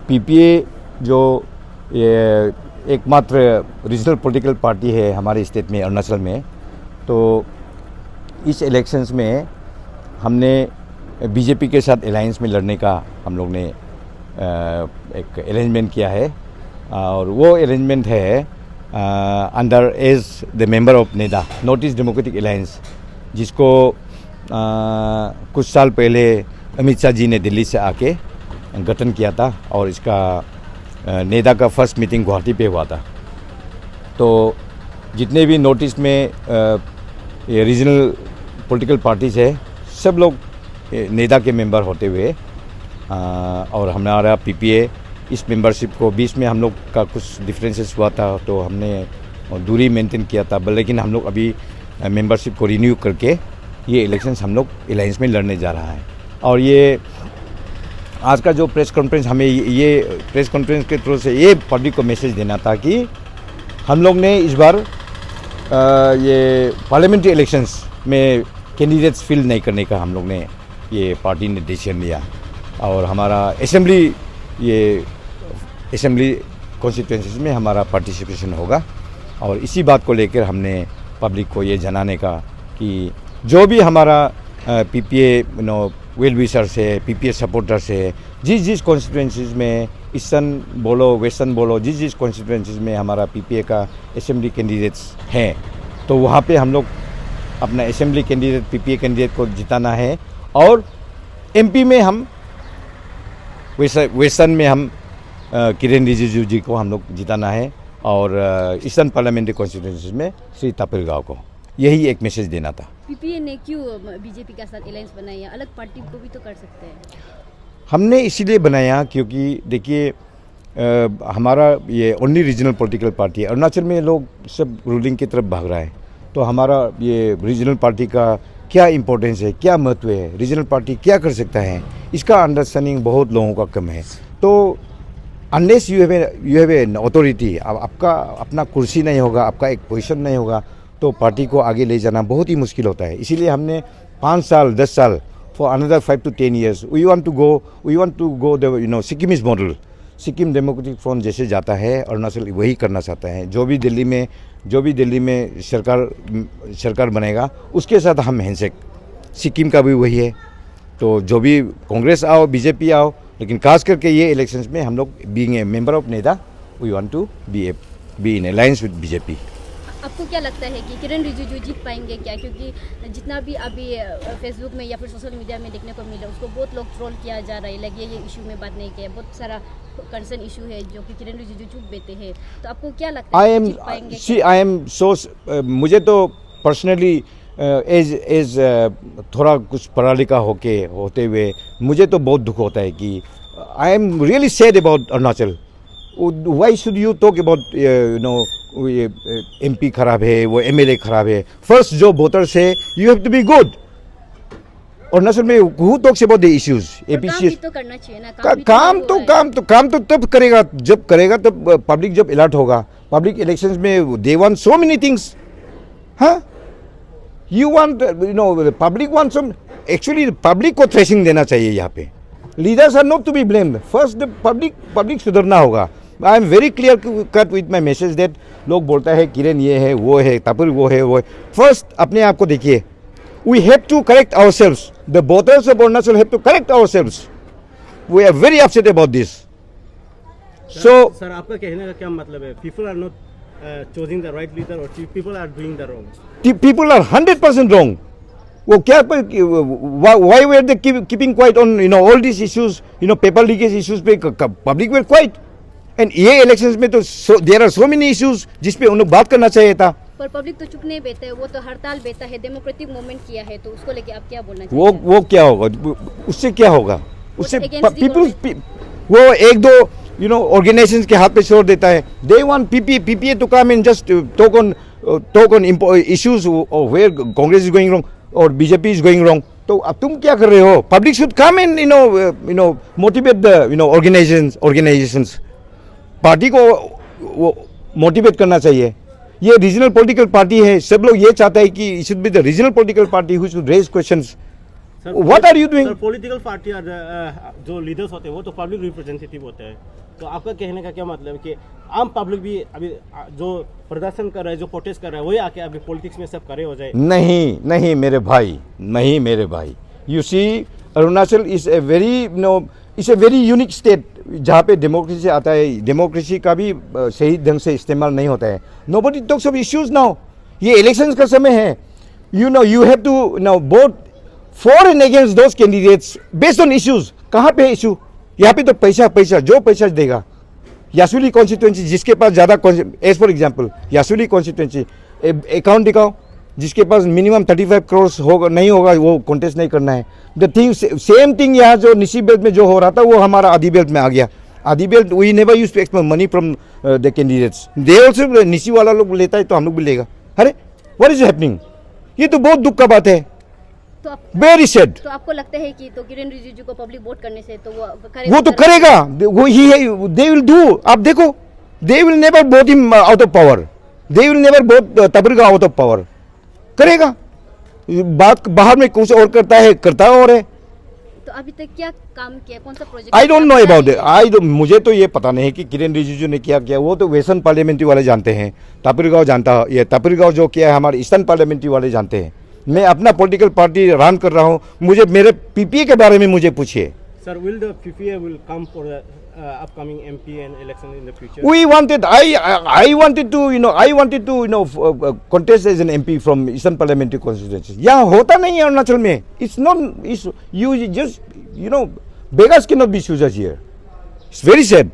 PPA जो ये एकमात्र रीजनल पॉलिटिकल पार्टी है हमारे स्टेट में, अरुणाचल में, तो इस इलेक्शंस में हमने बीजेपी के साथ अलायंस में लड़ने का हम लोग ने एक अरेंजमेंट किया है। और वो अरेंजमेंट है under as the member of NEDA, north east democratic alliance, जिसको कुछ साल पहले अमित शाह जी ने दिल्ली से आके गठन किया था और इसका नेडा का फर्स्ट मीटिंग गुवाहाटी पे हुआ था। तो जितने भी नॉर्थ ईस्ट में ये रीजनल पॉलिटिकल पार्टीज़ है, सब लोग नेडा के मेंबर होते हुए और हमारा पीपीए इस मेंबरशिप को बीच में हम लोग का कुछ डिफरेंसेस हुआ था, तो हमने दूरी मेंटेन किया था, लेकिन हम लोग अभी मेंबरशिप को रिन्यू करके ये इलेक्शंस हम लोग अलायंस में लड़ने जा रहा है। और ये आज का जो प्रेस कॉन्फ्रेंस, हमें ये प्रेस कॉन्फ्रेंस के थ्रू से ये पब्लिक को मैसेज देना था कि हम लोग ने इस बार ये पार्लियामेंट्री इलेक्शंस में कैंडिडेट्स फिल नहीं करने का हम लोग ने ये पार्टी ने डिसीजन लिया। और हमारा असेंबली कॉन्स्टिट्यूंसीज में हमारा पार्टिसिपेशन होगा। और इसी बात को लेकर हमने पब्लिक को ये जनाने का कि जो भी हमारा पीपीए वेल विशर्स है, पीपीए सपोर्टर्स है, जिस कॉन्स्टिट्यूंसीज में ईस्टर्न बोलो वेस्टर्न बोलो, जिस कॉन्स्टिट्यूंसीज में हमारा पीपीए का असेंबली कैंडिडेट्स हैं, तो वहाँ पे हम लोग अपना असेंबली कैंडिडेट पीपीए कैंडिडेट को जिताना है। और एमपी में हम वेस्टर्न में हम किरेन रिजिजू जी को हम लोग जिताना है और ईस्टर्न पार्लियामेंट्री कॉन्स्टिट्यूंसीज में श्री तापिर गाव को। यही एक मैसेज देना था। पीपीए ने क्यों बीजेपी के साथ अलायंस बनाया? अलग पार्टी को भी तो कर सकते हैं। हमने इसीलिए बनाया क्योंकि देखिए हमारा ये ओनली रीजनल पॉलिटिकल पार्टी है। अरुणाचल में लोग सब रूलिंग की तरफ भाग रहा है, तो हमारा ये रीजनल पार्टी का क्या इम्पोर्टेंस है, क्या महत्व है, रीजनल पार्टी क्या कर सकता है, इसका अंडरस्टैंडिंग बहुत लोगों का कम है। तो unless you have an authority, आपका अपना कुर्सी नहीं होगा, आपका एक पोजीशन नहीं होगा, तो पार्टी को आगे ले जाना बहुत ही मुश्किल होता है। इसीलिए हमने 5 साल 10 साल for another 5 to 10 years we want to go the Sikkimese model. Sikkim Democratic Front जैसे जाता है, अरुणाचल वही करना चाहता है। जो भी दिल्ली में सरकार बनेगा उसके साथ हम हैंडशेक, सिक्किम का भी वही है। तो जो भी कांग्रेस आओ बीजेपी आओ, लेकिन खास करके ये इलेक्शंस में हम लोग being a member of NEDA we want to be in alliance with BJP. आपको क्या लगता है कि किरेन रिजिजू जीत पाएंगे क्या? क्योंकि जितना भी अभी फेसबुक में या फिर सोशल मीडिया में देखने को मिला, उसको बहुत लोग ट्रोल किया जा रहा है, लगे ये इशू में बात नहीं किया, बहुत सारा कंसर्न इशू है जो कि किरेन रिजिजू चुप देते हैं। तो आपको क्या लगता है जीत पाएंगे? मुझे तो पर्सनली एज थोड़ा पढ़ा लिखा होते हुए मुझे तो बहुत दुख होता है कि I am really sad about Arunachal. Why should you talk about MP खराब है, वो एमएलए खराब है। फर्स्ट जो वोटर्स है you have to be good. Arunachal में who talks about the issues? APC तो करना चाहिए ना। काम तो तब करेगा जब तब पब्लिक जब अलर्ट होगा। पब्लिक इलेक्शंस में they want so many things. हाँ, you want public want some, actually public को थ्रेशिंग देना चाहिए। यहाँ पे leaders are not to be blamed. First the public सुधरना होगा। I am very clear cut with my message that लोग बोलता है किरेन ये है वो है, तापिर वो है। फर्स्ट अपने आप को देखिए। We have to correct ourselves. The voters of Arunachal have to correct ourselves. We are very upset about this. So sir, आपका कहने का क्या मतलब है? People are not choosing the right leader और people are doing the wrong? People are 100% wrong. वो क्या why they are keeping quiet on all this issues, paper leakage issues पे पब्लिक वेर क्वाइट। एंड ये इलेक्शंस में तो there are so many issues जिस पे उन लोग बात करना चाहिए था। पर पब्लिक तो चुप नहीं बैठा है, वो तो हड़ताल बैठा है, डेमोक्रेटिक मूवमेंट किया है, तो उसको लेके आप क्या बोलना चाहिए? वो क्या होगा? उससे क्या होगा? उससे पीपल वो एक दो ऑर्गेनाइजेशंस के हाथ पे छोड़ देता है। They want PPA to come in just talk on issues where Congress is going wrong और बीजेपी इज गोइंग रॉन्ग। तो अब तुम क्या कर रहे हो? Public should come in motivate the organisations. Party को वो मोटिवेट करना चाहिए। ये रीजनल पॉलिटिकल पार्टी है, सब लोग ये चाहता है कि it should be the regional political party who should raise questions. What are you doing? Political party जो लीडर्स होते हैं वो तो पब्लिक रिप्रेजेंटेटिव होते हैं, तो आपका कहने का क्या मतलब है कि आम पब्लिक भी अभी जो प्रदर्शन कर रहा है, जो प्रोटेस्ट कर रहा है, वही आके अभी पॉलिटिक्स में सब करे हो जाए? नहीं नहीं मेरे भाई, नहीं मेरे भाई। You see Arunachal is a very unique state जहाँ पे डेमोक्रेसी आता है। डेमोक्रेसी का भी सही ढंग से इस्तेमाल नहीं होता है। Nobody talks of issues now. ये इलेक्शंस का समय है। You have to vote for and against those candidates based on issues. कहाँ पे है इशू? यहाँ पे तो पैसा जो पैसा देगा। यासुली कॉन्स्टिट्यूंसी जिसके पास ज़्यादा, as for example Yachuli constituency account दिखाओ, जिसके पास मिनिमम 35 करोड़ होगा नहीं होगा वो कॉन्टेस्ट नहीं करना है। द थिंग सेम थिंग यहाँ जो निशी बेल्ट में जो हो रहा था वो हमारा आदि बेल्ट में आ गया। Adi belt we never use to expect money from the candidates. They also Nyishi वाला लोग लेता है तो हम लोग भी लेगा। अरे व्हाट इज हैपनिंग? ये तो बहुत दुख का बात है। तो वेरी सैड। तो आपको लगता है कि तो किरण रिजिजू को पब्लिक वोट करने से तो वो वो तो करेगा, वो ही है, दे विल डू। आप देखो, they will never vote him out of power, they will never vote तबरीगा आउट ऑफ पावर। करेगा। बात बाहर में कुछ और करता है और है। तो अभी तक क्या काम किया, कौन सा project? I don't know about it. मुझे तो ये पता नहीं कि किरण रिजिजू ने क्या किया। वो तो वेस्टर्न पार्लियामेंट्री वाले जानते हैं, तपरीगांव जानता है। ये तपरीगांव जो किया है हमारे ईस्टर्न पार्लियामेंट्री वाले जानते हैं। मैं अपना पॉलिटिकल पार्टी रन कर रहा हूँ। मुझे मेरे पीपीए के बारे में मुझे पूछिए। Sir, will the PPA will come for the upcoming MP and election in the future? We wanted, I wanted to contest as an MP from Eastern Parliamentary Constituency. यहाँ होता नहीं है अरुणाचल में। It's not, you just, beggars cannot be choosers here. It's very sad.